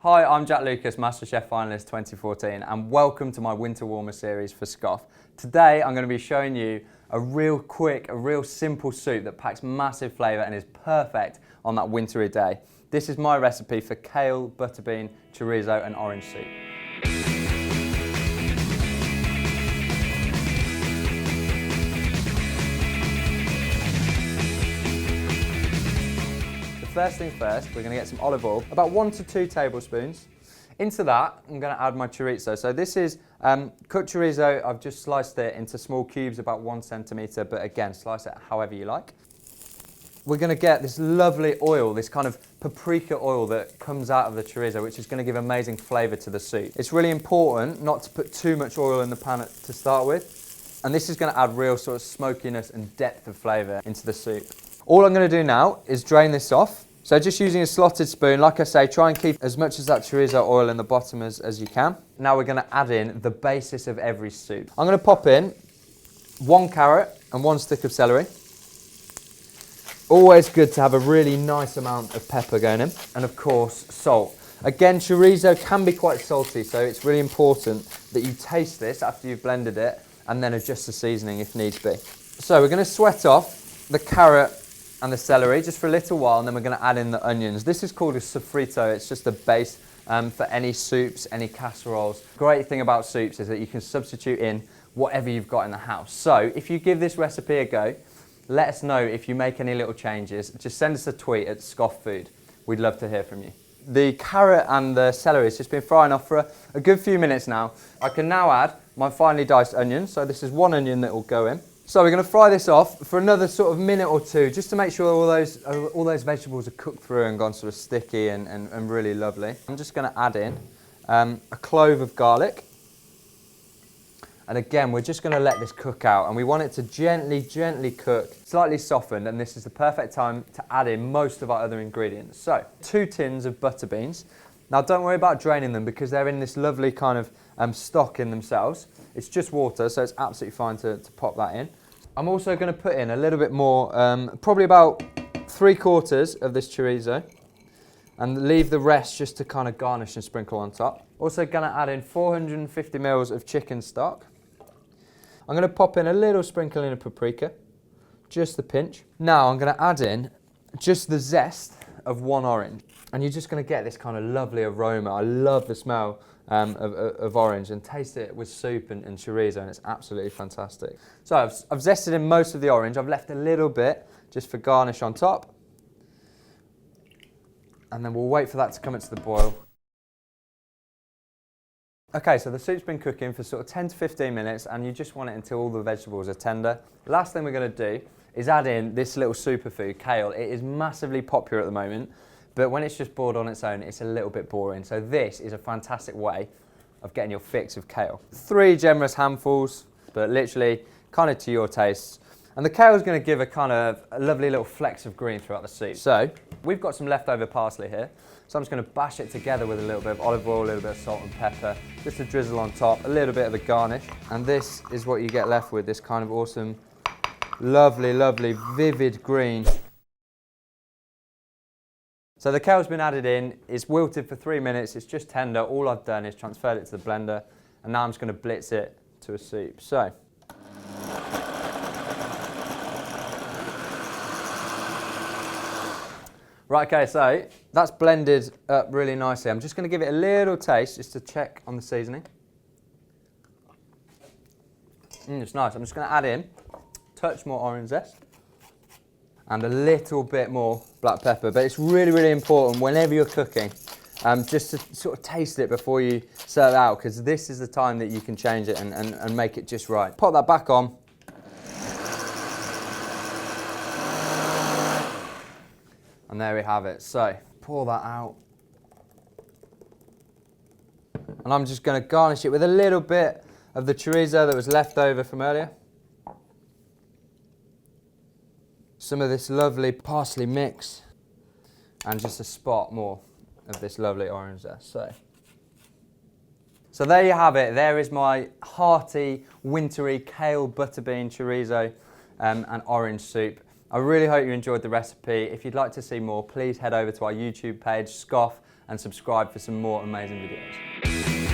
Hi, I'm Jack Lucas, MasterChef finalist 2014, and welcome to my Winter Warmer series for Scoff. Today I'm going to be showing you a real quick, a real simple soup that packs massive flavour and is perfect on that wintry day. This is my recipe for kale, butterbean, chorizo and orange soup. First things first, we're going to get some olive oil, about 1 to 2 tablespoons. Into that, I'm going to add my chorizo. So this is cut chorizo. I've just sliced it into small cubes, about 1 centimetre, but again, slice it however you like. We're going to get this lovely oil, this kind of paprika oil that comes out of the chorizo, which is going to give amazing flavour to the soup. It's really important not to put too much oil in the pan to start with, and this is going to add real sort of smokiness and depth of flavour into the soup. All I'm going to do now is drain this off. So just using a slotted spoon, like I say, try and keep as much of that chorizo oil in the bottom as you can. Now we're going to add in the basis of every soup. I'm going to pop in 1 carrot and 1 stick of celery. Always good to have a really nice amount of pepper going in. And of course, salt. Again, chorizo can be quite salty, so it's really important that you taste this after you've blended it and then adjust the seasoning if needs be. So we're going to sweat off the carrot and the celery just for a little while, and then we're going to add in the onions. This is called a sofrito. It's just a base for any soups, any casseroles. Great thing about soups is that you can substitute in whatever you've got in the house. So if you give this recipe a go, let us know if you make any little changes. Just send us a tweet at Scoff Food. We'd love to hear from you. The carrot and the celery has just been frying off for a good few minutes now. I can now add my finely diced onions. So this is 1 onion that will go in. So we're going to fry this off for another sort of minute or two, just to make sure all those vegetables are cooked through and gone sort of sticky and really lovely. I'm just going to add in a clove of garlic. And again, we're just going to let this cook out, and we want it to gently cook, slightly softened, and this is the perfect time to add in most of our other ingredients. So 2 tins of butter beans. Now don't worry about draining them because they're in this lovely kind of stock in themselves. It's just water, so it's absolutely fine to pop that in. I'm also going to put in a little bit more, probably about 3/4 of this chorizo, and leave the rest just to kind of garnish and sprinkle on top. Also going to add in 450 ml of chicken stock. I'm going to pop in a little sprinkling of paprika, just the pinch. Now I'm going to add in just the zest of 1 orange, and you're just going to get this kind of lovely aroma. I love the smell of orange, and taste it with soup and chorizo, and it's absolutely fantastic. So I've zested in most of the orange. I've left a little bit just for garnish on top, and then we'll wait for that to come into the boil. Okay, so the soup's been cooking for sort of 10 to 15 minutes, and you just want it until all the vegetables are tender. Last thing we're going to do is add in this little superfood, kale. It is massively popular at the moment, but when it's just boiled on its own, it's a little bit boring. So this is a fantastic way of getting your fix of kale. 3 generous handfuls, but literally kind of to your tastes. And the kale is going to give a kind of a lovely little flecks of green throughout the soup. So we've got some leftover parsley here. So I'm just going to bash it together with a little bit of olive oil, a little bit of salt and pepper, just to drizzle on top, a little bit of a garnish. And this is what you get left with, this kind of awesome, lovely, vivid green. So the kale's been added in, it's wilted for 3 minutes, it's just tender. All I've done is transferred it to the blender, and now I'm just going to blitz it to a soup. So, right, okay, so that's blended up really nicely. I'm just going to give it a little taste just to check on the seasoning. It's nice. I'm just going to add in a touch more orange zest and a little bit more black pepper, but it's really important whenever you're cooking just to sort of taste it before you serve it out, because this is the time that you can change it and make it just right. Pop that back on. And there we have it. So pour that out. And I'm just going to garnish it with a little bit of the chorizo that was left over from earlier. Some of this lovely parsley mix, and just a spot more of this lovely orange zest. So there you have it. There is my hearty, wintry kale, butterbean, chorizo and orange soup. I really hope you enjoyed the recipe. If you'd like to see more, please head over to our YouTube page, Scoff, and subscribe for some more amazing videos.